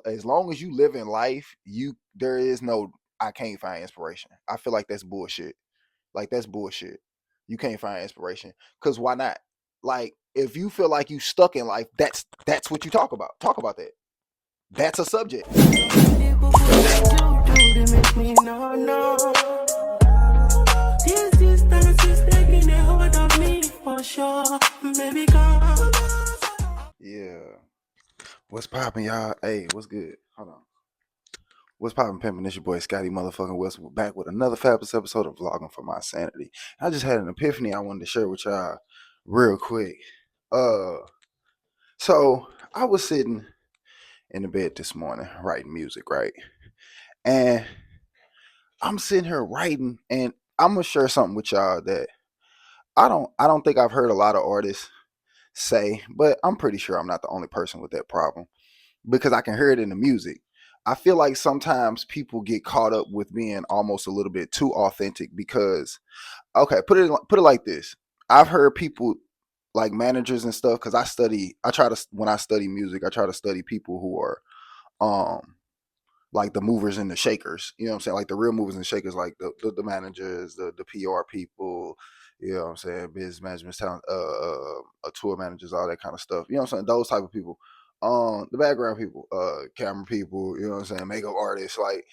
as long as you live in life, there is no I can't find inspiration. I feel like that's bullshit. Like that's bullshit. You can't find inspiration because why not? Like if you feel like you stuck in life, that's what you talk about. Talk about that. That's a subject. Yeah. What's poppin', y'all? Hey, what's good? Hold on. What's poppin', pimpin'? It's your boy Scotty motherfucking Wilson. We're back with another fabulous episode of Vlogging for My Sanity. I just had an epiphany I wanted to share with y'all real quick. Uh, so I was sitting in the bed this morning writing music, right? And I'm sitting here writing, and I'm gonna share something with y'all that I don't think I've heard a lot of artists say, but I'm pretty sure I'm not the only person with that problem because I can hear it in the music. I feel like sometimes people get caught up with being almost a little bit too authentic because okay, put it like this. I've heard people like managers and stuff because I try to when I study music, I try to study people who are um like the movers and the shakers. You know what I'm saying? Like the real movers and shakers, like the managers, the PR people. You know what I'm saying? Business management, talent, tour managers, all that kind of stuff. You know what I'm saying? Those type of people. The background people, camera people. You know what I'm saying? Makeup artists. Like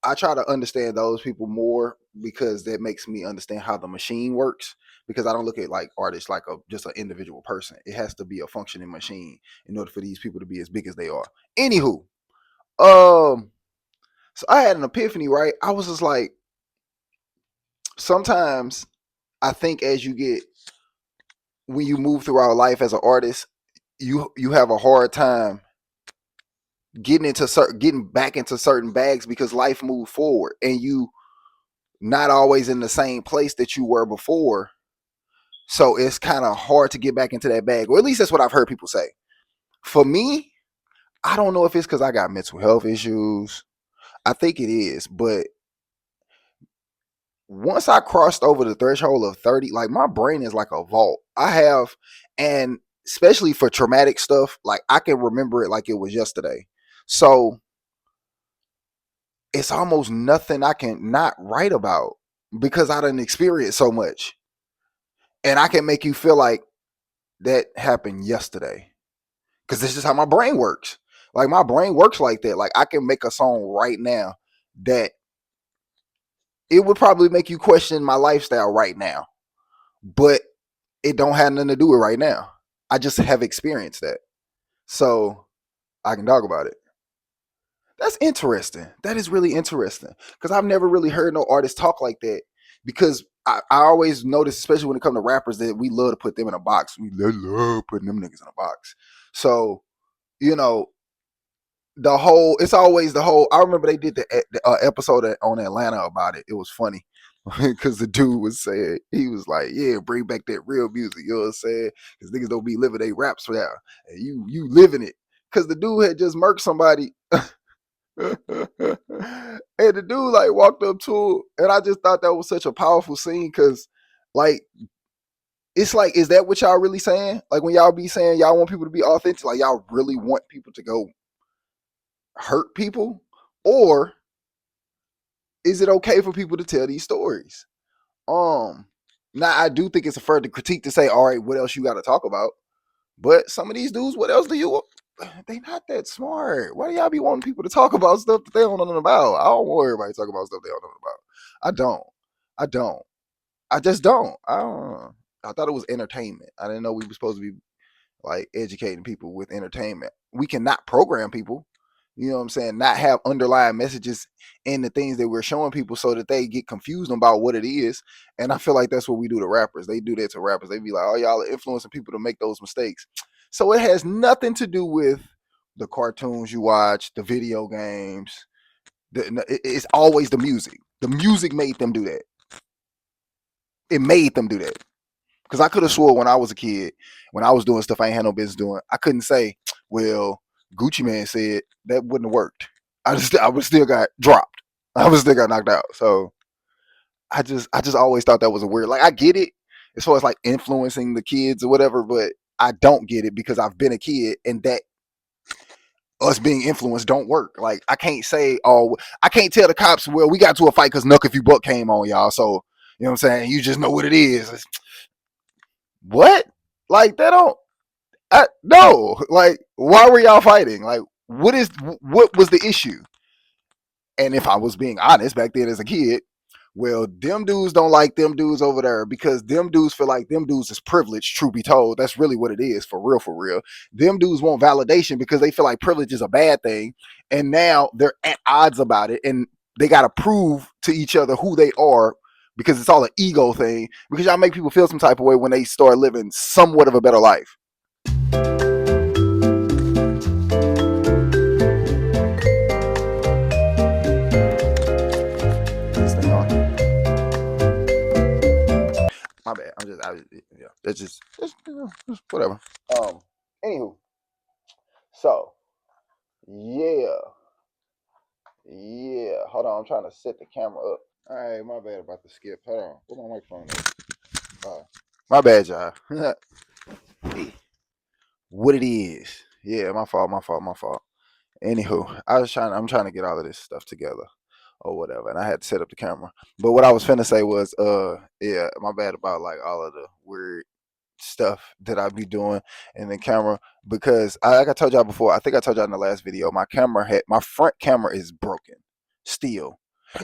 I try to understand those people more because that makes me understand how the machine works. Because I don't look at like artists like just an individual person. It has to be a functioning machine in order for these people to be as big as they are. Anywho, um, so I had an epiphany, right? I was just like, sometimes I think as you get when you move throughout life as an artist, you have a hard time getting back into certain bags because life moved forward and you not always in the same place that you were before. So it's kind of hard to get back into that bag, or at least that's what I've heard people say. For me, I don't know if it's because I got mental health issues. I think it is, but once I crossed over the threshold of 30, like my brain is like a vault. And especially for traumatic stuff, like I can remember it like it was yesterday. So it's almost nothing I can not write about because I didn't experience so much. And I can make you feel like that happened yesterday. Because this is how my brain works. Like my brain works like that. Like I can make a song right now that it would probably make you question my lifestyle right now. But it don't have nothing to do with right now. I just have experienced that. So I can talk about it. That's interesting. That is really interesting. Because I've never really heard no artist talk like that. Because I always notice, especially when it comes to rappers, that we love to put them in a box. We love putting them niggas in a box. So, you know, it's always the whole. I remember they did the episode on Atlanta about it. It was funny because the dude was saying, he was like, yeah, bring back that real music. You know what I'm saying? Because niggas don't be living their raps for that, and you living it. Because the dude had just murked somebody, and the dude like walked up to him, and I just thought that was such a powerful scene because, like, it's like, is that what y'all really saying? Like when y'all be saying y'all want people to be authentic, like y'all really want people to go hurt people, or is it okay for people to tell these stories? Um, Now I do think it's a further critique to say, all right, what else you got to talk about? But some of these dudes, what else do you? They not that smart. Why do y'all be wanting people to talk about stuff that they don't know nothing about? I don't want everybody to talk about stuff they don't know about. I don't. I don't. I just don't. I don't. I thought it was entertainment. I didn't know we were supposed to be like educating people with entertainment. We cannot program people. You know what I'm saying? Not have underlying messages in the things that we're showing people so that they get confused about what it is. And I feel like that's what we do to rappers. They do that to rappers. They be like, oh, y'all are influencing people to make those mistakes. So it has nothing to do with the cartoons you watch, the video games. It's always the music. The music made them do that. It made them do that. Because I could have swore when I was a kid, when I was doing stuff I ain't had no business doing, I couldn't say, well, Gucci Man said that wouldn't have worked. I would still got dropped. I would still got knocked out. So I just always thought that was a weird. Like I get it as far as like influencing the kids or whatever, but I don't get it because I've been a kid and that us being influenced don't work. Like I can't say, oh, I can't tell the cops, well, we got to a fight because Nuck If You Buck came on, y'all. So you know what I'm saying? You just know what it is. What? Like that don't no. Like why were y'all fighting? Like what was the issue? And if I was being honest back then as a kid, well, them dudes don't like them dudes over there because them dudes feel like them dudes is privileged, truth be told. That's really what it is, for real, for real. Them dudes want validation because they feel like privilege is a bad thing. And now they're at odds about it. And they got to prove to each other who they are because it's all an ego thing. Because y'all make people feel some type of way when they start living somewhat of a better life. This thing on. My bad. Yeah, that's just whatever. Anywho, so yeah, yeah. Hold on, I'm trying to set the camera up. All right, my bad about the skip. Hold on, where my microphone is? My bad, y'all. What it is? Yeah, my fault, my fault, my fault. Anywho, I'm trying to get all of this stuff together or whatever, and I had to set up the camera. But what I was finna say was, yeah, my bad about like all of the weird stuff that I be doing in the camera because like I told y'all before, I think I told y'all in the last video, my front camera is broken still.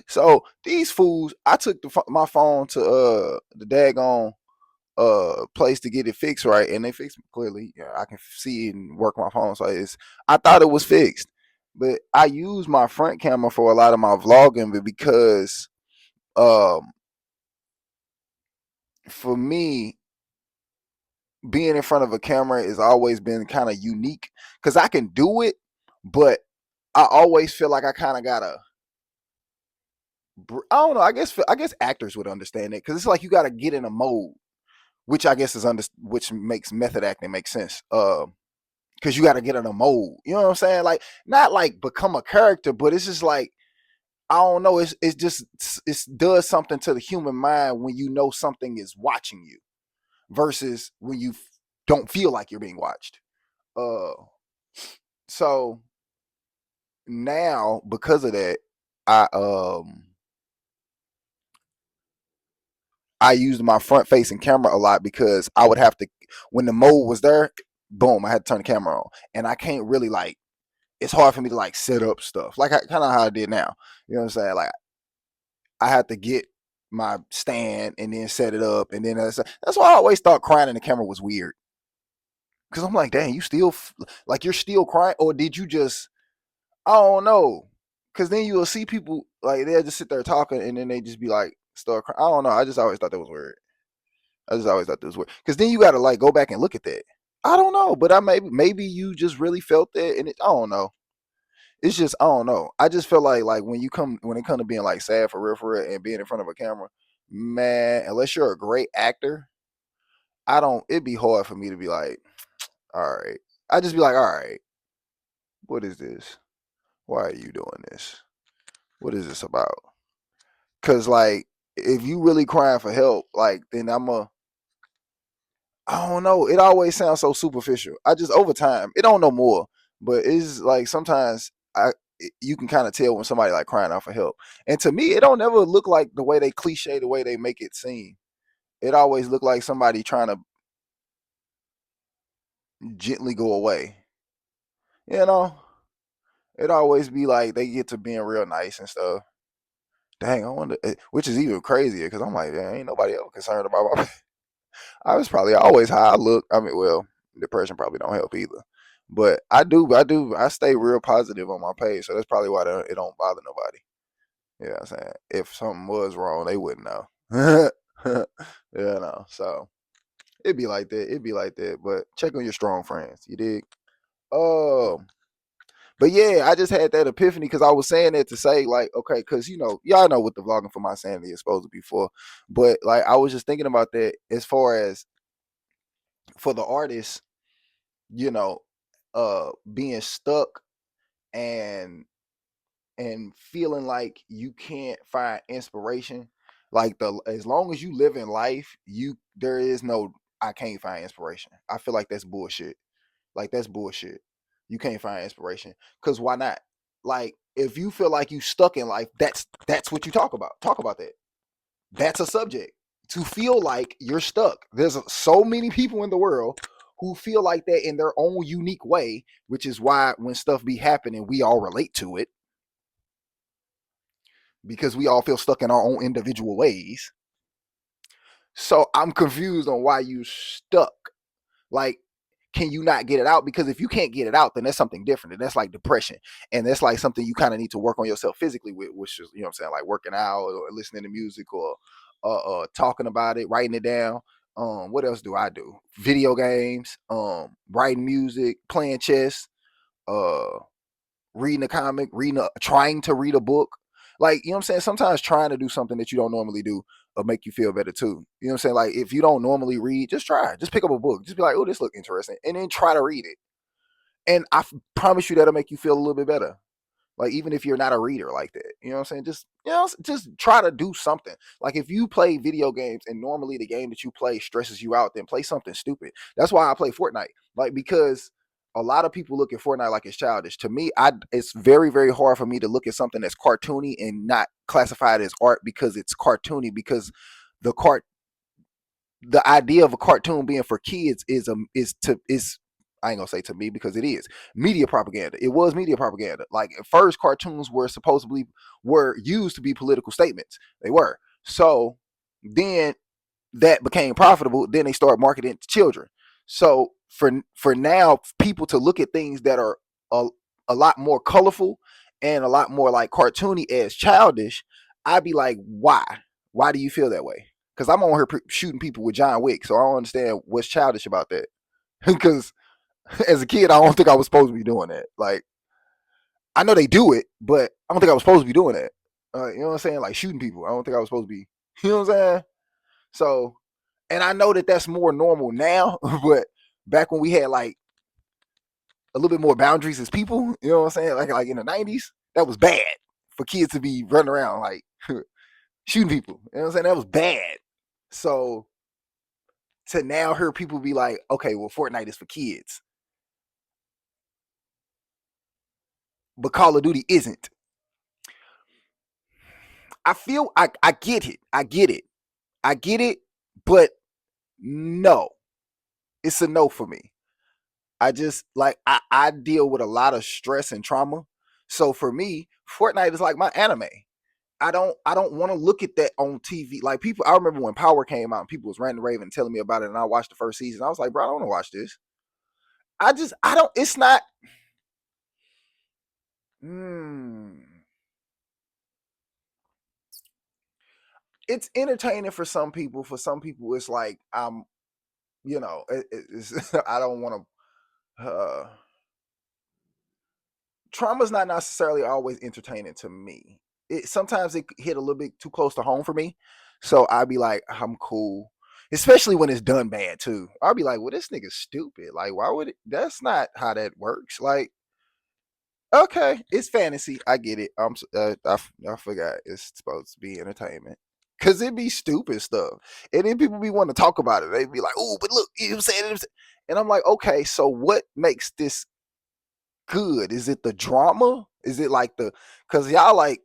So these fools, I took my phone to the daggone place to get it fixed right, and they fixed it clearly. Yeah, I can see it and work my phone. So I thought it was fixed, but I use my front camera for a lot of my vlogging, but because um for me being in front of a camera has always been kind of unique because I can do it, but I always feel like I kind of gotta. I don't know. I guess actors would understand it because it's like you gotta get in a mode, which I guess is which makes method acting make sense. Because you gotta get in a mode. You know what I'm saying? Like not like become a character, but it's just like I don't know. It's just it does something to the human mind when you know something is watching you versus when you don't feel like you're being watched. Uh, so now because of that, I um I used my front facing camera a lot because I would have to when the mode was there, boom, I had to turn the camera on, and I can't really like. It's hard for me to like set up stuff like kind of how I did now. You know what I'm saying? Like I had to get my stand and then set it up, and then that's why I always thought crying in the camera was weird because I'm like, dang, you still like you're still crying, or did you just I don't know. Cause then you'll see people like they'll just sit there talking and then they just be like start crying. I don't know. I just always thought that was weird. I just always thought that was weird. Cause then you gotta like go back and look at that. I don't know, but I maybe you just really felt that and I don't know. It's just I don't know. I just feel like when it comes to being like sad for real and being in front of a camera, man, unless you're a great actor, I don't it'd be hard for me to be like, all right. I just be like, all right, what is this? Why are you doing this? What is this about? Cause like if you really crying for help, like then I don't know. It always sounds so superficial. I just over time, it don't know more, but it's like sometimes you can kind of tell when somebody like crying out for help. And to me, it don't ever look like the way they cliche the way they make it seem. It always look like somebody trying to gently go away. You know, it always be like they get to being real nice and stuff. Dang, I wonder, which is even crazier because I'm like, ain't nobody else concerned about my I was probably always how I look. I mean, well, depression probably don't help either. But I stay real positive on my page, so that's probably why it don't bother nobody. You know what I'm saying? If something was wrong, they wouldn't know. So it'd be like that. It'd be like that. But check on your strong friends. You dig? Um, but yeah, I just had that epiphany because I was saying that to say, like, okay, because y'all know what the vlogging for my sanity is supposed to be for. But like I was just thinking about that as far as for the artist you know, being stuck and feeling like you can't find inspiration. Like as long as you live in life, there is no I can't find inspiration. I feel like that's bullshit. Like that's bullshit. You can't find inspiration. Because why not? Like, if you feel like you stuck in life, that's what you talk about. Talk about that. That's a subject. To feel like you're stuck. There's so many people in the world who feel like that in their own unique way, which is why when stuff be happening, we all relate to it because we all feel stuck in our own individual ways. So I'm confused on why you stuck. Like, can you not get it out? Because if you can't get it out, then that's something different. And that's like depression. And that's like something you kind of need to work on yourself physically with, which is, you know what I'm saying, like working out or listening to music or talking about it, writing it down. What else do I do? Video games, writing music, playing chess, uh, reading a comic, trying to read a book. Like, you know what I'm saying? Sometimes trying to do something that you don't normally do will make you feel better too. You know what I'm saying? Like, if you don't normally read, just try. Just pick up a book. Just be like, oh, this look interesting. And then try to read it. And promise you that'll make you feel a little bit better. Like, even if you're not a reader like that, you know what I'm saying? Just, just try to do something. Like, if you play video games and normally the game that you play stresses you out, then play something stupid. That's why I play Fortnite. Like, because a lot of people look at Fortnite like it's childish. To me, it's very, very hard for me to look at something that's cartoony and not classify it as art because it's cartoony. Because the cart the idea of a cartoon being for kids is I ain't gonna say to me because it is media propaganda. It was media propaganda. Like, at first, cartoons were used to be political statements. They were. So then that became profitable. Then they start marketing to children. So for now, people to look at things that are a, a lot more colorful and a lot more like cartoony as childish, I'd be like, why? Why do you feel that way? Because I'm on here shooting people with John Wick, so I don't understand what's childish about that. Because as a kid, I don't think I was supposed to be doing that. Like, I know they do it, but I don't think I was supposed to be doing that. You know what I'm saying? Like, shooting people. I don't think I was supposed to be. You know what I'm saying? So, and I know that that's more normal now, but back when we had like a little bit more boundaries as people, you know what I'm saying? Like in the '90s, that was bad for kids to be running around like shooting people. You know what I'm saying? That was bad. So to now hear people be like, okay, well, Fortnite is for kids, but Call of Duty isn't. I get it. I get it. I get it, but no, it's a no for me. I just like I deal with a lot of stress and trauma. So for me, Fortnite is like my anime. I don't want to look at that on TV. Like, people, I remember when Power came out and people was ranting raving telling me about it, and I watched the first season. I was like, bro, I don't want to watch this. I don't. It's not. Hmm. It's entertaining for some people. For some people, it's like it's, I don't want to. Trauma's not necessarily always entertaining to me. Sometimes it hit a little bit too close to home for me, so I'd be like, I'm cool. Especially when it's done bad too. I'll be like, well, this nigga's stupid. Like, why would it? That's not how that works. Like, okay, it's fantasy. I get it. I forgot it's supposed to be entertainment. Cause it be stupid stuff, and then people be wanting to talk about it. They be like, "Oh, but look, you know what I'm saying?" And I'm like, "Okay, so what makes this good? Is it the drama? Is it like the? Cause y'all like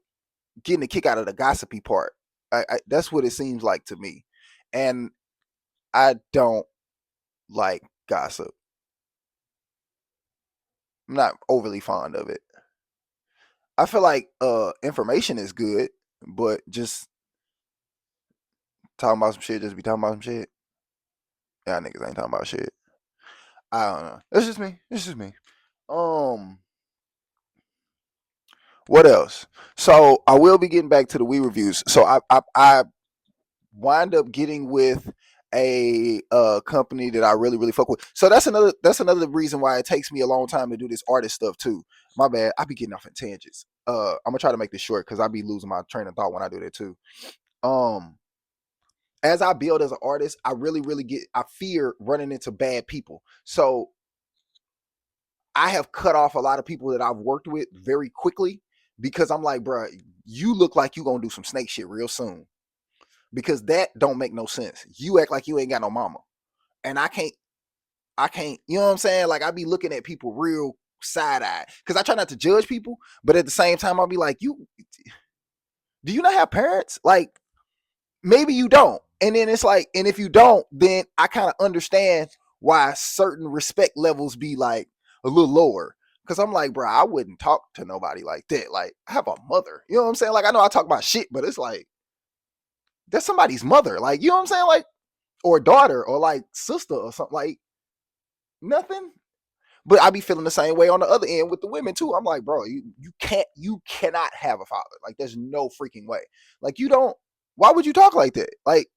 getting a kick out of the gossipy part. That's what it seems like to me, and I don't like gossip. I'm not overly fond of it. I feel like information is good, but just talking about some shit, just be talking about some shit. Yeah, niggas ain't talking about shit. I don't know. It's just me. It's just me. Um, what else? So I will be getting back to the Wii reviews. So I wind up getting with a company that I really really fuck with. So that's another reason why it takes me a long time to do this artist stuff too. My bad. I be getting off in tangents. I'm gonna try to make this short because I be losing my train of thought when I do that too. Um, as I build as an artist, I really really I fear running into bad people. So I have cut off a lot of people that I've worked with very quickly because I'm like, bro, you look like you gonna do some snake shit real soon because that don't make no sense. You act like you ain't got no mama, and I can't. You know what I'm saying? Like, I be looking at people real side eye because I try not to judge people, but at the same time I'll be like, you do you not have parents? Like maybe you don't. And then it's like, and if you don't, then I kind of understand why certain respect levels be like a little lower. Cause I'm like, bro, I wouldn't talk to nobody like that. Like, I have a mother. You know what I'm saying? Like, I know I talk about shit, but it's like, that's somebody's mother. Like, you know what I'm saying? Like, or daughter, or like sister, or something. Like, nothing. But I be feeling the same way on the other end with the women too. I'm like, bro, you cannot have a father. Like, there's no freaking way. Like, you don't. Why would you talk like that? Like,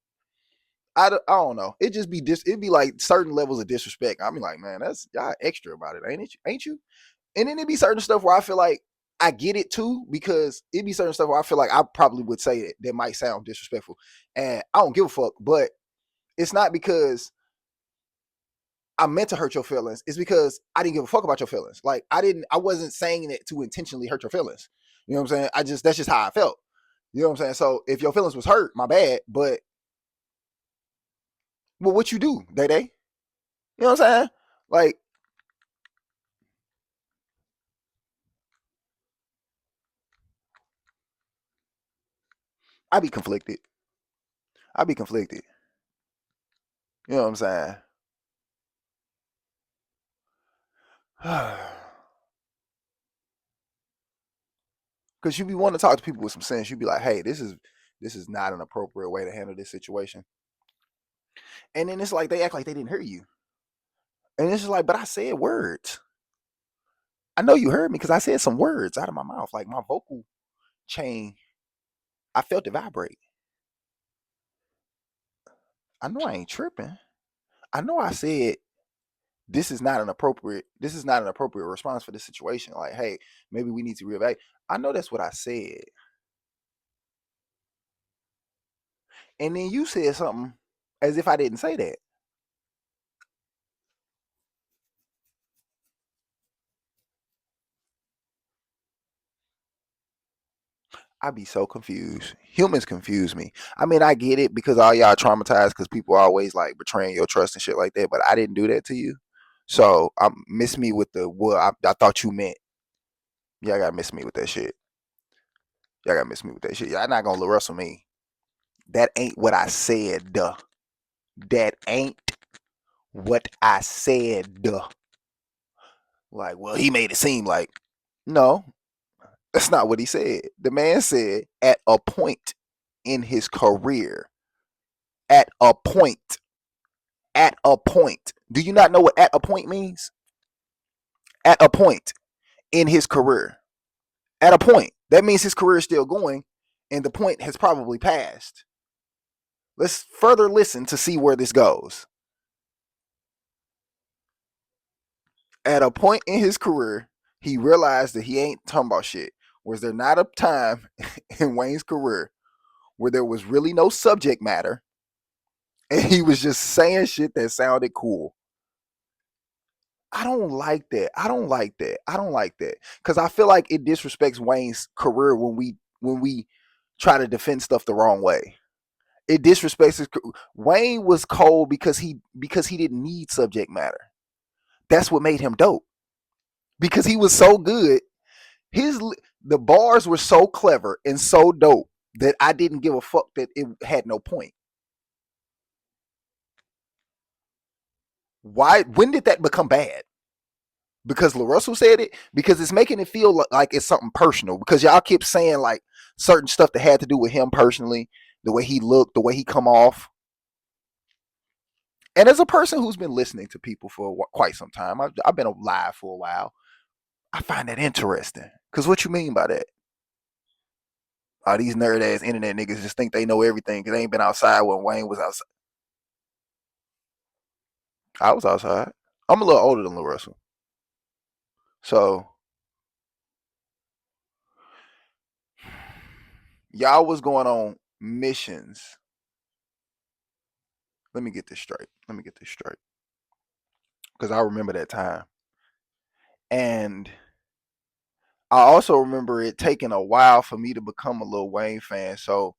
I don't know. It just be it'd be like certain levels of disrespect. I mean, like, man, that's y'all extra about it, ain't it? Ain't you? And then it'd be certain stuff where I feel like I get it too, because it'd be certain stuff where I feel like I probably would say it that might sound disrespectful, and I don't give a fuck. But it's not because I meant to hurt your feelings. It's because I didn't give a fuck about your feelings. Like, I wasn't saying it to intentionally hurt your feelings. You know what I'm saying? That's just how I felt. You know what I'm saying? So if your feelings was hurt, my bad. But well, what you do, Day? You know what I'm saying? Like, I be conflicted. I be conflicted. You know what I'm saying? Because you be wanting to talk to people with some sense. You be like, hey, this is not an appropriate way to handle this situation. And then it's like they act like they didn't hear you. And it's just like, but I said words. I know you heard me because I said some words out of my mouth. Like, my vocal chain, I felt it vibrate. I know I ain't tripping. I know I said this is not an appropriate response for this situation. Like, hey, maybe we need to reevaluate. I know that's what I said. And then you said something as if I didn't say that. I be so confused. Humans confuse me. I mean, I get it because all y'all traumatized because people are always like betraying your trust and shit like that. But I didn't do that to you, so miss me with the well. I thought you meant. Y'all gotta miss me with that shit. Y'all gotta miss me with that shit. Y'all not gonna wrestle me. That ain't what I said. Duh. That ain't what I said. Duh. Like, well, he made it seem like no. That's not what he said. The man said at a point in his career. At a point. At a point. Do you not know what at a point means? At a point in his career. At a point. That means his career is still going and the point has probably passed. Let's further listen to see where this goes. At a point in his career, he realized that he ain't talking about shit. Was there not a time in Wayne's career where there was really no subject matter and he was just saying shit that sounded cool? I don't like that. I don't like that. I don't like that because I feel like it disrespects Wayne's career when we try to defend stuff the wrong way. It disrespects Wayne was cold because he didn't need subject matter. That's what made him dope because he was so good. His the bars were so clever and so dope that I didn't give a fuck that it had no point. Why? When did that become bad? Because LaRussell said it, because it's making it feel like it's something personal. Because y'all keep saying like certain stuff that had to do with him personally, the way he looked, the way he come off. And as a person who's been listening to people for quite some time, I've been alive for a while. I find that interesting. Because what you mean by that? These nerd ass internet niggas just think they know everything because they ain't been outside when Wayne was outside. I was outside. I'm a little older than LaRussell. So y'all was going on missions. Let me get this straight. Let me get this straight. Because I remember that time. And I also remember it taking a while for me to become a Lil Wayne fan. So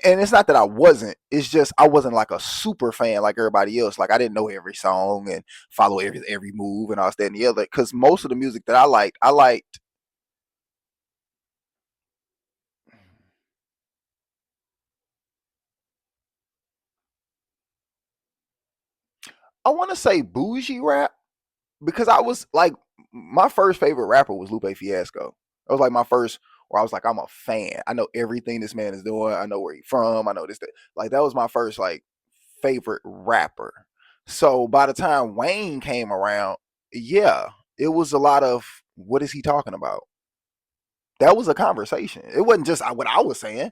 And it's not that I wasn't. It's just I wasn't like a super fan like everybody else. Like I didn't know every song and follow every move and all that and the other. Because most of the music that I liked. I want to say bougie rap because I was like my first favorite rapper was Lupe Fiasco. It was like my first where I was like I'm a fan. I know everything this man is doing. I know where he's from. I know this that. Like that was my first like favorite rapper. So by the time Wayne came around, yeah, it was a lot of what is he talking about? That was a conversation. It wasn't just what I was saying.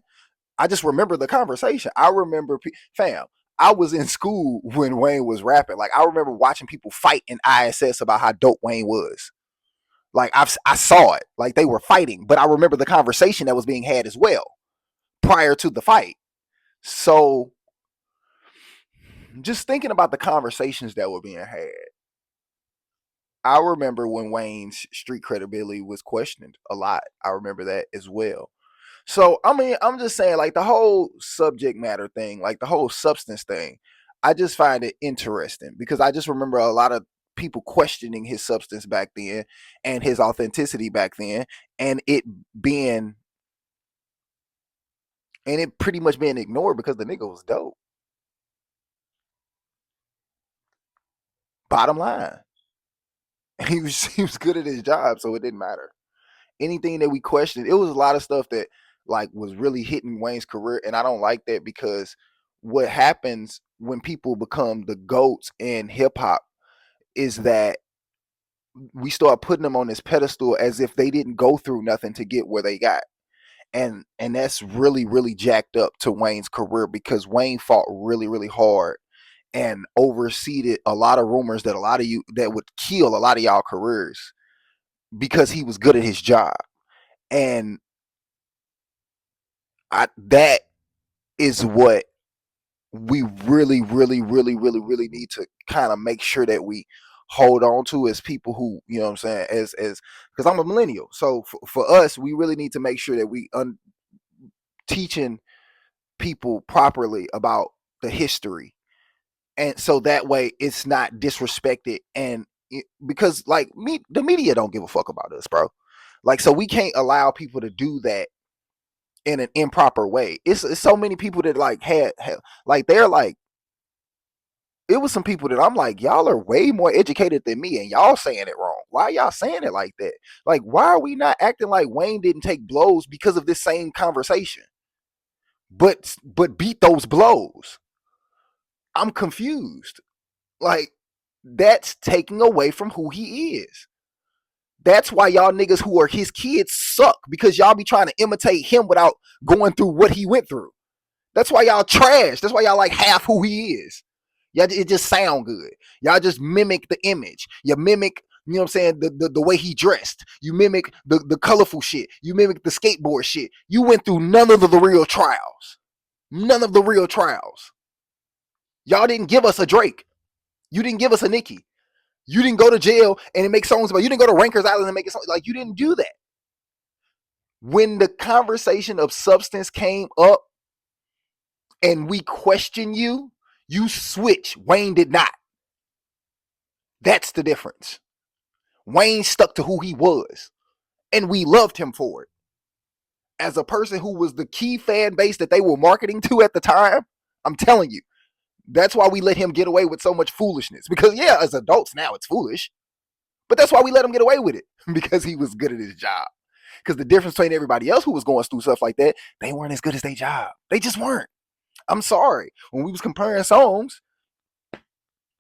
I just remember the conversation. I remember, fam. I was in school when Wayne was rapping. Like I remember watching people fight in ISS about how dope Wayne was. Like I saw it. Like they were fighting, but I remember the conversation that was being had as well prior to the fight. So just thinking about the conversations that were being had, I remember when Wayne's street credibility was questioned a lot. I remember that as well. So I mean, I'm just saying, like the whole subject matter thing, like the whole substance thing, I just find it interesting because I just remember a lot of people questioning his substance back then and his authenticity back then, and being it pretty much being ignored because the nigga was dope. Bottom line, he was good at his job, so it didn't matter. Anything that we questioned, it was a lot of stuff that like was really hitting Wayne's career, and I don't like that because what happens when people become the goats in hip hop is that we start putting them on this pedestal as if they didn't go through nothing to get where they got. And that's really jacked up to Wayne's career because Wayne fought really hard and overseeded a lot of rumors that a lot of you that would kill a lot of y'all careers because he was good at his job. And that is what we really need to kind of make sure that we hold on to as people who, you know what I'm saying, as because I'm a millennial. So for us, we really need to make sure that we teaching people properly about the history. And so that way it's not disrespected because like the media don't give a fuck about us, bro. Like so we can't allow people to do that in an improper way. It's so many people that like had like they're like it was some people that I'm like, y'all are way more educated than me, and y'all saying it wrong. Why y'all saying it like that? Like, why are we not acting like Wayne didn't take blows because of this same conversation, but beat those blows? I'm confused. Like, that's taking away from who he is. That's why y'all niggas who are his kids suck because y'all be trying to imitate him without going through what he went through. That's why y'all trash. That's why y'all like half who he is. Yeah, it just sound good. Y'all just mimic the image. You mimic, you know what I'm saying, the way he dressed. You mimic the colorful shit. You mimic the skateboard shit. You went through none of the real trials. None of the real trials. Y'all didn't give us a Drake. You didn't give us a Nicki. You didn't go to jail and make songs about. You didn't go to Rankers Island and make it like you didn't do that. When the conversation of substance came up and we question you, you switch. Wayne did not. That's the difference. Wayne stuck to who he was, and we loved him for it. As a person who was the key fan base that they were marketing to at the time, I'm telling you, that's why we let him get away with so much foolishness. Because, yeah, as adults now, it's foolish. But that's why we let him get away with it, because he was good at his job. Because the difference between everybody else who was going through stuff like that, they weren't as good as their job. They just weren't. I'm sorry. When we was comparing songs,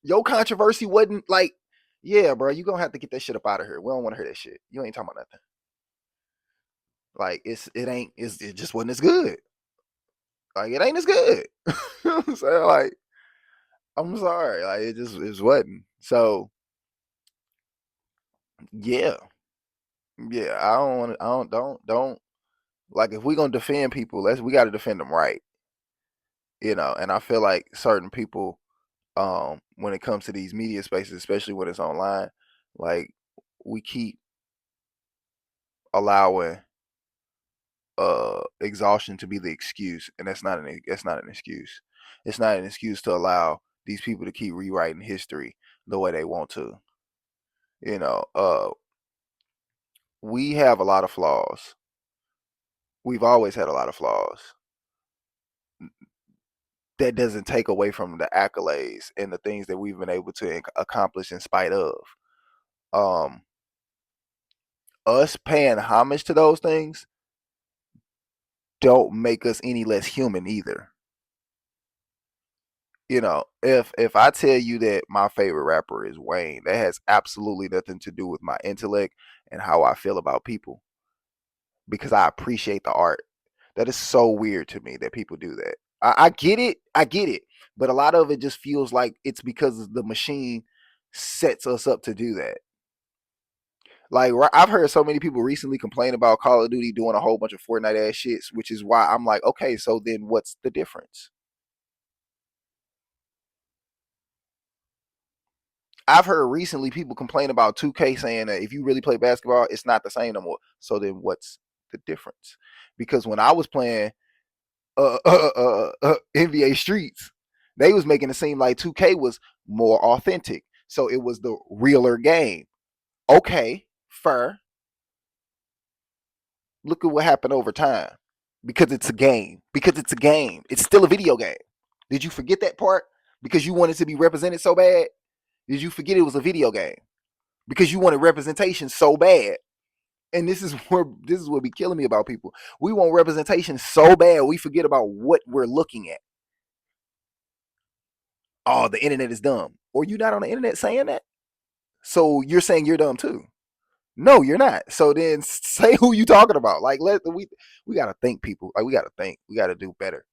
your controversy wasn't like, yeah, bro, you gonna have to get that shit up out of here. We don't want to hear that shit. You ain't talking about nothing. Like it just wasn't as good. Like it ain't as good. So like I'm sorry. Like it wasn't. So yeah. Yeah. I don't like if we gonna defend people, we gotta defend them right. And I feel like certain people, when it comes to these media spaces, especially when it's online, like we keep allowing exhaustion to be the excuse, and that's not an excuse. It's not an excuse to allow these people to keep rewriting history the way they want to. You know, we have a lot of flaws. We've always had a lot of flaws. That doesn't take away from the accolades and the things that we've been able to accomplish in spite of. Um, us paying homage to those things don't make us any less human either. You know, if I tell you that my favorite rapper is Wayne, that has absolutely nothing to do with my intellect and how I feel about people, because I appreciate the art. That is so weird to me that people do that. I get it, but a lot of it just feels like it's because the machine sets us up to do that. Like, I've heard so many people recently complain about Call of Duty doing a whole bunch of Fortnite ass shits, which is why I'm like, okay, so then what's the difference? I've heard recently people complain about 2K saying that if you really play basketball, it's not the same no more. So then what's the difference? Because when I was playing NBA Streets, they was making it seem like 2K was more authentic. So it was the realer game. Okay, fair. Look at what happened over time. Because it's a game. Because it's a game. It's still a video game. Did you forget that part? Because you wanted to be represented so bad? Did you forget it was a video game? Because you wanted representation so bad? And this is what be killing me about people. We want representation so bad we forget about what we're looking at. Oh, the internet is dumb. Or you not on the internet saying that? So you're saying you're dumb too. No, you're not. So then say who you talking about. Like we gotta think, people. Like we gotta think. We gotta do better.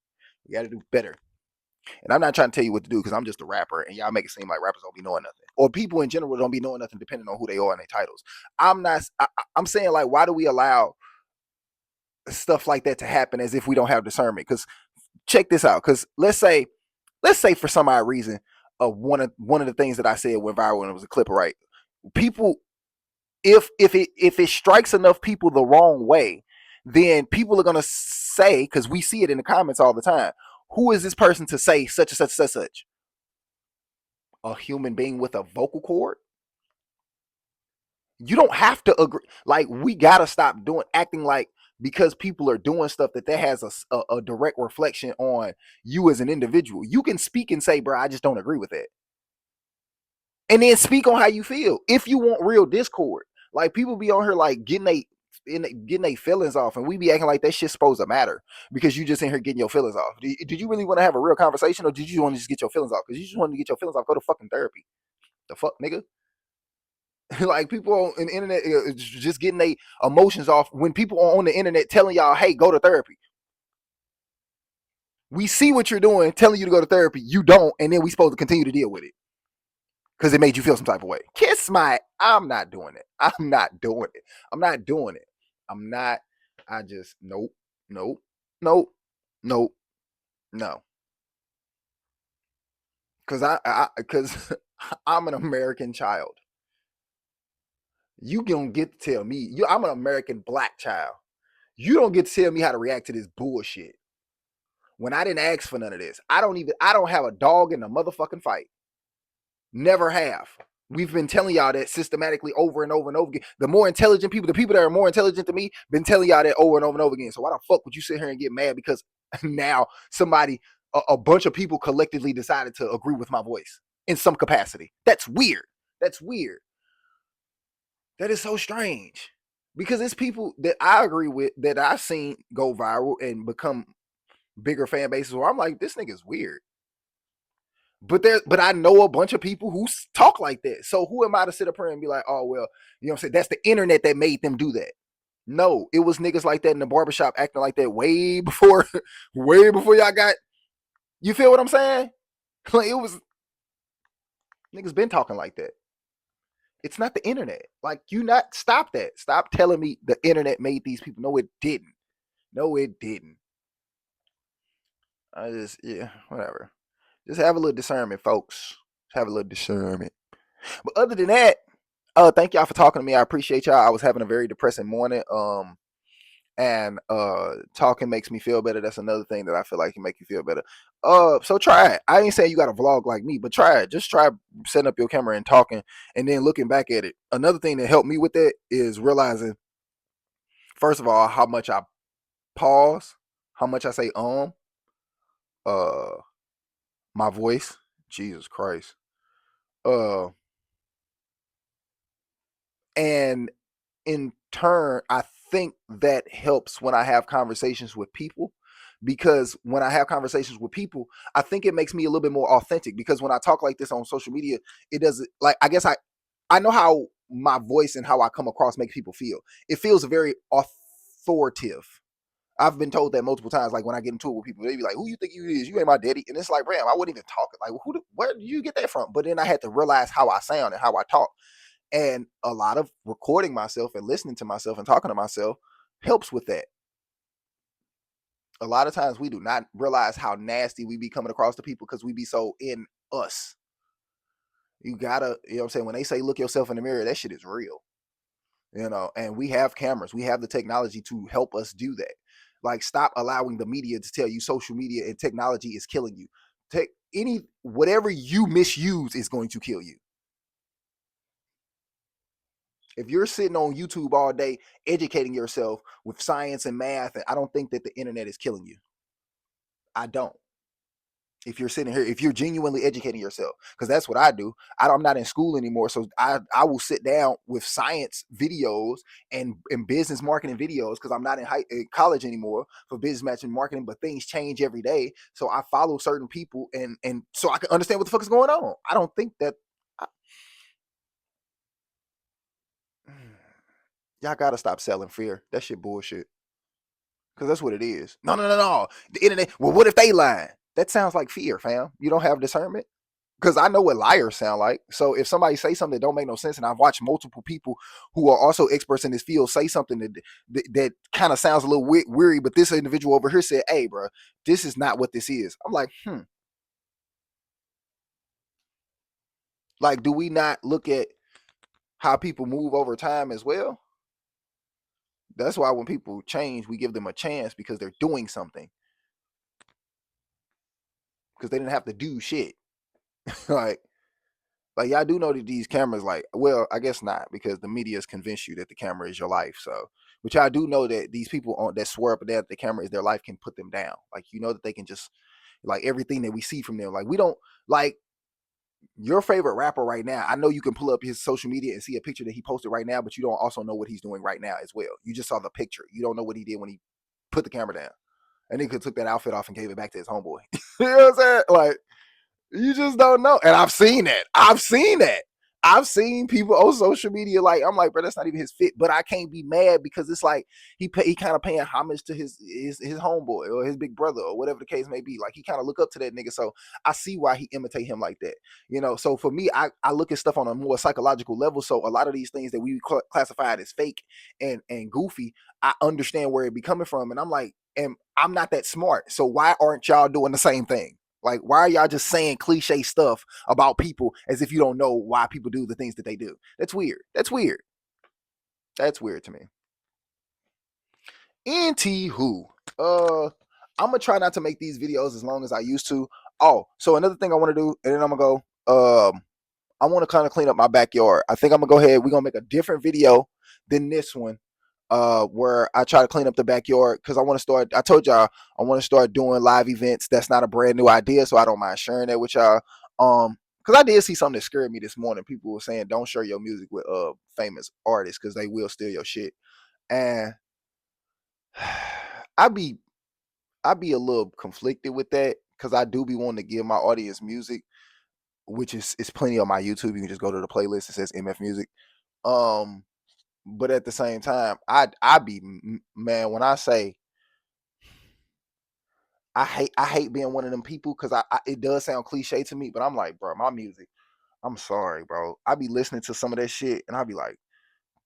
We gotta do better. And I'm not trying to tell you what to do because I'm just a rapper and y'all make it seem like rappers don't be knowing nothing. Or people in general don't be knowing nothing depending on who they are and their titles. I'm not I'm saying, like, why do we allow stuff like that to happen as if we don't have discernment? Because check this out. Because let's say for some odd reason, one of the things that I said went viral and it was a clip, right? People, if it strikes enough people the wrong way, then people are gonna say, because we see it in the comments all the time, who is this person to say such and such such such? A human being with a vocal cord? You don't have to agree. Like, we gotta stop doing acting like because people are doing stuff that has a direct reflection on you as an individual. You can speak and say, bro, I just don't agree with it, and then speak on how you feel if you want real discord. Like, people be on here like getting their feelings off, and we be acting like that shit's supposed to matter because you just in here getting your feelings off. Did you really want to have a real conversation, or did you want to just get your feelings off? Because you just want to get your feelings off, go to fucking therapy. The fuck, nigga. Like, people on the internet just getting their emotions off when people are on the internet telling y'all, hey, go to therapy. We see what you're doing, telling you to go to therapy. You don't, and then we supposed to continue to deal with it because it made you feel some type of way. Kiss my. I'm not doing it. I'm not doing it. I'm not doing it. I'm not. I just nope, nope, nope, nope, no. Because I'm an American child. You don't get to tell me. I'm an American black child. You don't get to tell me how to react to this bullshit. When I didn't ask for none of this. I don't have a dog in the motherfucking fight. Never have. We've been telling y'all that systematically over and over and over again. The more intelligent people, the people that are more intelligent than me, been telling y'all that over and over and over again. So why the fuck would you sit here and get mad because now a bunch of people collectively decided to agree with my voice in some capacity? That's weird. That's weird. That is so strange. Because it's people that I agree with that I've seen go viral and become bigger fan bases where I'm like, this nigga's weird. But I know a bunch of people who talk like that. So who am I to sit up here and be like, oh well, you know what I'm saying? That's the internet that made them do that. No, it was niggas like that in the barbershop acting like that way before, way before y'all got. You feel what I'm saying? Like, it was niggas been talking like that. It's not the internet. Like, you not stop that. Stop telling me the internet made these people. No, it didn't. No, it didn't. I just, yeah, whatever. Just have a little discernment, folks. Have a little discernment. But other than that, thank y'all for talking to me. I appreciate y'all. I was having a very depressing morning. And talking makes me feel better. That's another thing that I feel like can make you feel better. So try it. I ain't saying you got to vlog like me, but try it. Just try setting up your camera and talking, and then looking back at it. Another thing that helped me with that is realizing, first of all, how much I pause, how much I say uh my voice. Jesus Christ. Uh and in turn, I think that helps when I have conversations with people, because when I have conversations with people, I think it makes me a little bit more authentic, because when I talk like this on social media, it doesn't, like, I guess I know how my voice and how I come across makes people feel. It feels very authoritative. I've been told that multiple times. Like when I get into it with people, they be like, "Who you think you is? You ain't my daddy." And it's like, "Bam, I wouldn't even talk it. Like, where do you get that from?" But then I had to realize how I sound and how I talk. And a lot of recording myself and listening to myself and talking to myself helps with that. A lot of times we do not realize how nasty we be coming across to people because we be so in us. You gotta, you know what I'm saying? When they say look yourself in the mirror, that shit is real. And we have cameras, we have the technology to help us do that. Like, stop allowing the media to tell you social media and technology is killing you. Take whatever you misuse is going to kill you. If you're sitting on YouTube all day educating yourself with science and math, I don't think that the internet is killing you. I don't. If you're sitting here, if you're genuinely educating yourself, because that's what I do. I'm not in school anymore, so I will sit down with science videos and business marketing videos, because I'm not in college anymore for business matching marketing. But things change every day, so I follow certain people and so I can understand what the fuck is going on. I don't think that I, y'all gotta stop selling fear. That shit bullshit. Because that's what it is. No, no, no, no. The internet. Well, what if they lying? That sounds like fear, fam. You don't have discernment. Because I know what liars sound like. So if somebody say something that don't make no sense, and I've watched multiple people who are also experts in this field say something that kind of sounds a little weary, but this individual over here said, "Hey, bro, this is not what this is." I'm like, like, do we not look at how people move over time as well? That's why when people change, we give them a chance because they're doing something, because they didn't have to do shit. like Like, y'all do know that these cameras, like, well, I guess not, because the media has convinced you that the camera is your life. So, but y'all do know that these people that swear up and down that the camera is their life can put them down. Like, you know that they can just, like, everything that we see from them. Like, we don't, like, your favorite rapper right now. I know you can pull up his social media and see a picture that he posted right now, but you don't also know what he's doing right now as well. You just saw the picture. You don't know what he did when he put the camera down. And he could took that outfit off and gave it back to his homeboy. You know what I'm saying? Like, you just don't know. And I've seen that. I've seen people on social media, like, I'm like, bro, that's not even his fit. But I can't be mad because it's like he kind of paying homage to his homeboy or his big brother or whatever the case may be. Like, he kind of look up to that nigga. So I see why he imitate him like that. So for me, I look at stuff on a more psychological level. So a lot of these things that we classified as fake and goofy, I understand where it be coming from. And I'm like, and I'm not that smart. So why aren't y'all doing the same thing? Like, why are y'all just saying cliche stuff about people as if you don't know why people do the things that they do? That's weird. That's weird. That's weird to me. Anywho, I'm gonna try not to make these videos as long as I used to. Oh, so another thing I want to do, and then I'm gonna go. I want to kind of clean up my backyard. I think I'm gonna go ahead. We're gonna make a different video than this one, where I try to clean up the backyard, because I want to start. I told y'all I want to start doing live events. That's not a brand new idea, so I don't mind sharing that with y'all. Because I did see something that scared me this morning. People were saying don't share your music with famous artists because they will steal your shit, and I be I be a little conflicted with that, because I do be wanting to give my audience music, which is plenty on my YouTube. You can just go to the playlist. It says MF Music. Um, but at the same time, I be, man, when I say I hate being one of them people, because it does sound cliche to me, but I'm like, bro, my music. I'm sorry, bro. I be listening to some of that shit, and I be like,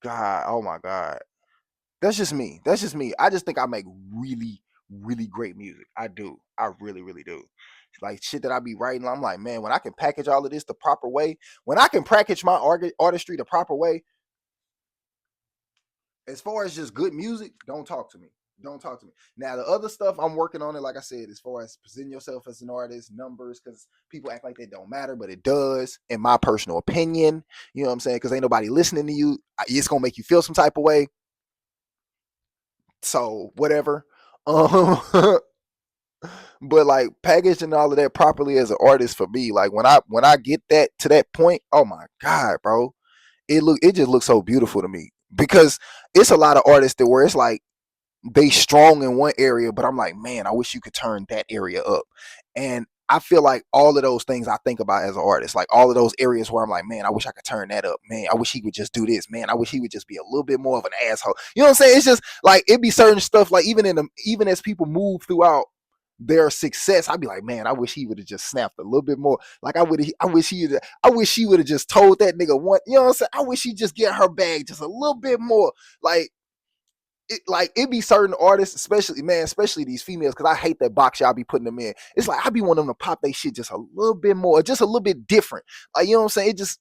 God, oh my God. That's just me. That's just me. I just think I make really, really great music. I do. I really, really do. Like, shit that I be writing, I'm like, man, when I can package all of this the proper way, when I can package my artistry the proper way, as far as just good music, don't talk to me. Don't talk to me. Now the other stuff I'm working on it, like I said, as far as presenting yourself as an artist, numbers, because people act like they don't matter, but it does, in my personal opinion. You know what I'm saying? Because ain't nobody listening to you. It's gonna make you feel some type of way. So whatever. Um, but like packaging all of that properly as an artist for me, like when I get that to that point, oh my god, bro, it just looks so beautiful to me because it's a lot of artists that where it's like they strong in one area, but I'm like, man, I wish you could turn that area up. And I feel like all of those things I think about as an artist, like all of those areas where I'm like, man, I wish I could turn that up. Man, I wish he would just do this. Man, I wish he would just be a little bit more of an asshole. You know what I'm saying? It's just like it'd be certain stuff, like even as people move throughout their success, I'd be like, man, I wish he would have just snapped a little bit more. Like I wish she would have just told that nigga one, you know what I'm saying? I wish he just get her bag just a little bit more. Like it be certain artists, especially these females, because I hate that box y'all be putting them in. It's like I be wanting them to pop they shit just a little bit more, just a little bit different. Like, you know what I'm saying? It just,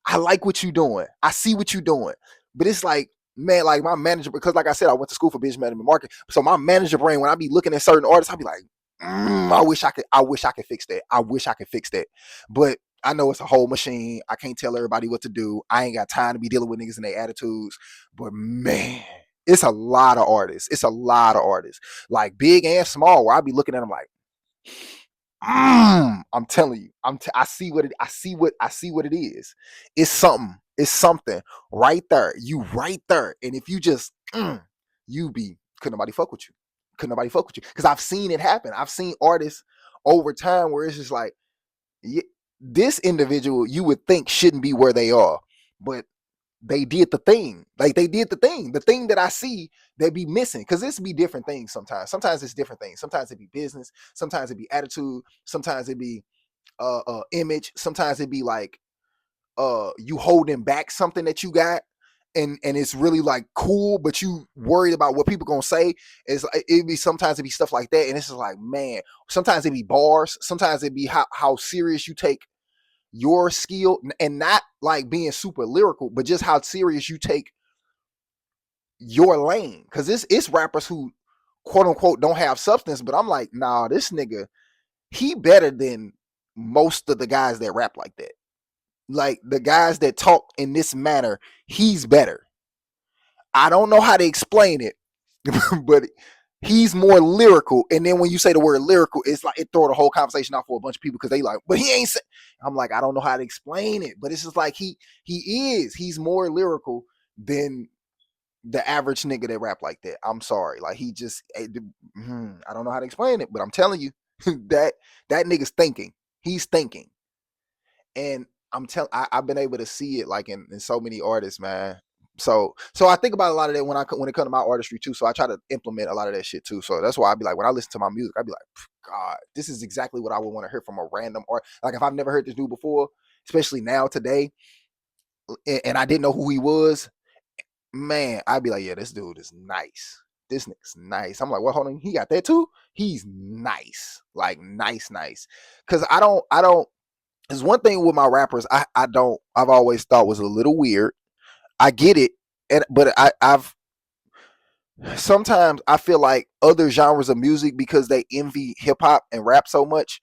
I like what you doing. I see what you doing. But it's like, man, like my manager, because like I said, I went to school for business management marketing. So my manager brain, when I be looking at certain artists, I be like, I wish I could fix that. I wish I could fix that. But I know it's a whole machine. I can't tell everybody what to do. I ain't got time to be dealing with niggas and their attitudes. But man, it's a lot of artists. It's a lot of artists, like big and small, where I be looking at them like, I'm telling you, I see what I see what it is. It's something. It's something right there. You right there. And if you just, you be, couldn't nobody fuck with you. Couldn't nobody fuck with you. Because I've seen it happen. I've seen artists over time where it's just like, this individual you would think shouldn't be where they are, but they did the thing. Like they did the thing. The thing that I see they be missing. Cause this be different things sometimes. Sometimes it's different things. Sometimes it be business. Sometimes it be attitude. Sometimes it be image. Sometimes it be like you holding back something that you got. And it's really like cool, but you worried about what people gonna say. It be sometimes it be stuff like that, and it's just like, man. Sometimes it be bars. Sometimes it be how serious you take your skill, and not like being super lyrical, but just how serious you take your lane. Because it's rappers who quote unquote don't have substance, but I'm like, nah, this nigga, he better than most of the guys that rap like that. Like the guys that talk in this manner, he's better. I don't know how to explain it, but he's more lyrical. And then when you say the word lyrical, it's like it throw the whole conversation out for a bunch of people because they like, but he ain't say. I'm like, I don't know how to explain it, but it's just like he's more lyrical than the average nigga that rap like that. I'm sorry, like he just, I don't know how to explain it, but I'm telling you that nigga's thinking. He's thinking, and I've been able to see it like in so many artists, man. So I think about a lot of that when it comes to my artistry too. So I try to implement a lot of that shit too. So that's why I'd be like, when I listen to my music, I'd be like, God, this is exactly what I would want to hear from a random art. Like if I've never heard this dude before, especially now today, and I didn't know who he was, man, I'd be like, yeah, this dude is nice. This nigga's nice. I'm like, well, hold on, he got that too. He's nice, like nice. Cause I don't. There's one thing with my rappers, I've always thought was a little weird. I get it, but I've sometimes I feel like other genres of music, because they envy hip hop and rap so much,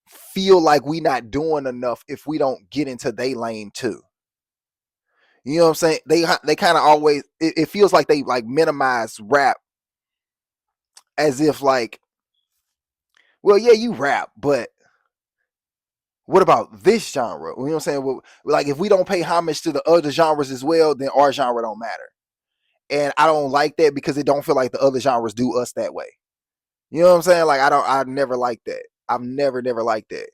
feel like we not doing enough if we don't get into their lane too. You know what I'm saying? They kind of always, it feels like they like minimize rap as if like, well, yeah, you rap, but what about this genre? You know what I'm saying? Well, like if we don't pay homage to the other genres as well, then our genre don't matter. And I don't like that because it don't feel like the other genres do us that way. You know what I'm saying? Like I never like that. I've never liked that.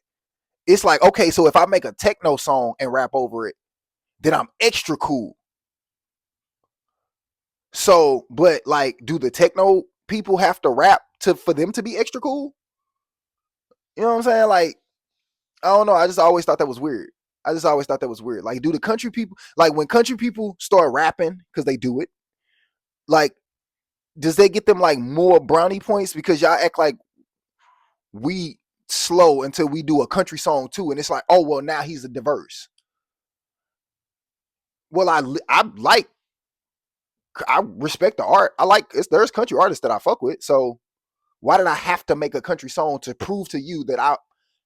It's like, okay, so if I make a techno song and rap over it, then I'm extra cool. So, but like, do the techno people have to rap for them to be extra cool? You know what I'm saying? Like, I don't know. I just always thought that was weird. I just always thought that was weird. Like, do the country people, like when country people start rapping because they do it, like, does they get them like more brownie points because y'all act like we slow until we do a country song too, and it's like, oh well, now he's a diverse. Well, I like I respect the art. I like there's country artists that I fuck with. So why did I have to make a country song to prove to you that I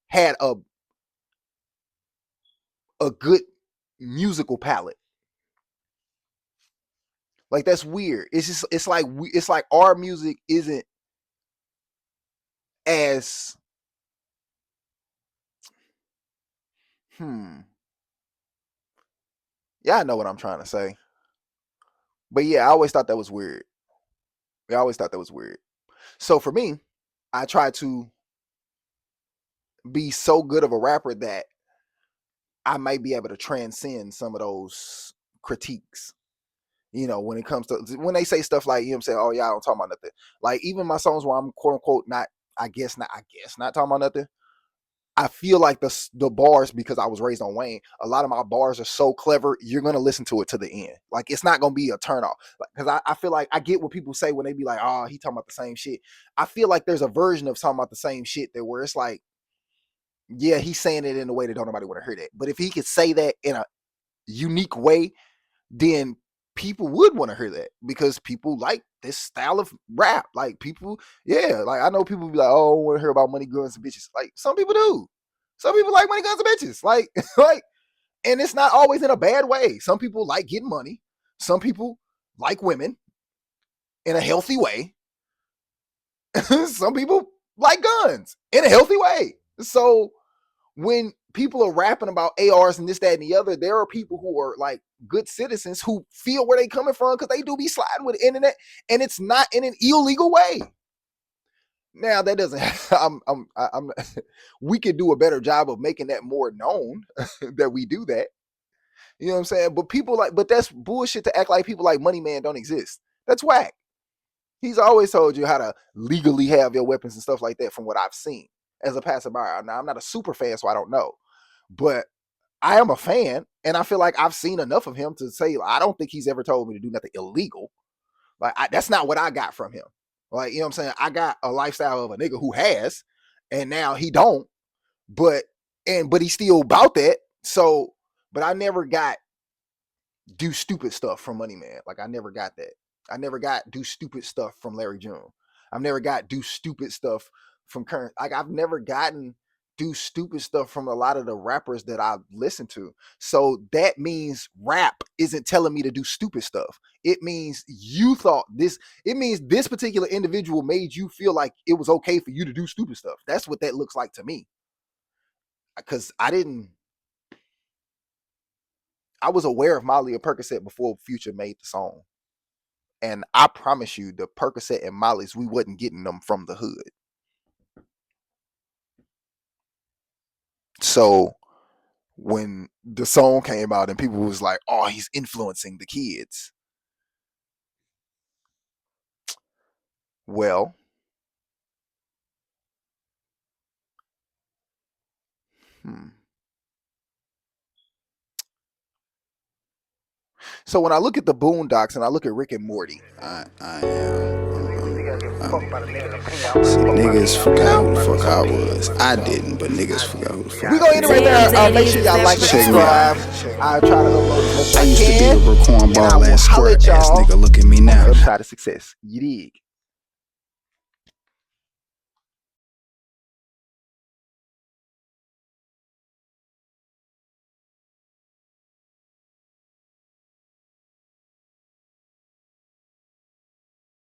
had a good musical palette? Like that's weird. It's just it's like our music isn't as yeah, I know what I'm trying to say. But yeah, I always thought that was weird. I always thought that was weird. So for me, I try to be so good of a rapper that I might be able to transcend some of those critiques. You know, when it comes to when they say stuff like, you know what I'm saying, oh yeah, I don't talk about nothing. Like even my songs where I'm quote unquote not, I guess not talking about nothing. I feel like the bars, because I was raised on Wayne, a lot of my bars are so clever, you're gonna listen to it to the end. Like it's not gonna be a turn off. Because I feel like I get what people say when they be like, oh, he talking about the same shit. I feel like there's a version of talking about the same shit that where it's like, yeah, he's saying it in a way that don't nobody want to hear that. But if he could say that in a unique way, then people would want to hear that because people like this style of rap. Like people, yeah, like I know people be like, oh, I want to hear about money, guns, and bitches. Like some people do. Some people like money, guns, and bitches. Like, like, and it's not always in a bad way. Some people like getting money. Some people like women in a healthy way. Some people like guns in a healthy way. So when people are rapping about ARs and this, that, and the other, there are people who are like good citizens who feel where they coming from because they do be sliding with the internet, and it's not in an illegal way. Now that doesn't. I'm. We could do a better job of making that more known that we do that. You know what I'm saying? But people like, but that's bullshit to act like people like Money Man don't exist. That's whack. He's always told you how to legally have your weapons and stuff like that, from what I've seen as a passerby. Now I'm not a super fan, so I don't know, but I am a fan, and I feel like I've seen enough of him to say I don't think he's ever told me to do nothing illegal. Like that's not what I got from him. Like, you know what I'm saying? I got a lifestyle of a nigga who has, and now he don't, but he's still about that. So, but I never got do stupid stuff from Money Man. Like I never got that. I never got do stupid stuff from Larry June. I've never got do stupid stuff from current. Like I've never gotten do stupid stuff from a lot of the rappers that I listen to. So that means rap isn't telling me to do stupid stuff. It means you thought this, it means this particular individual made you feel like it was okay for you to do stupid stuff. That's what that looks like to me. Because I was aware of Molly and Percocet before Future made the song. And I promise you, the Percocet and Molly's, we wasn't getting them from the hood. So when the song came out and people was like, oh, he's influencing the kids. Well, so when I look at the Boondocks and I look at Rick and Morty, I am. Niggas forgot who the fuck I was. I didn't, but niggas forgot who the fuck. We gonna end it right there. Make sure y'all like and subscribe. I try to upload as much as I used to be can. a cornball ass squirt ass nigga. Look at me now. Upside of success. You dig?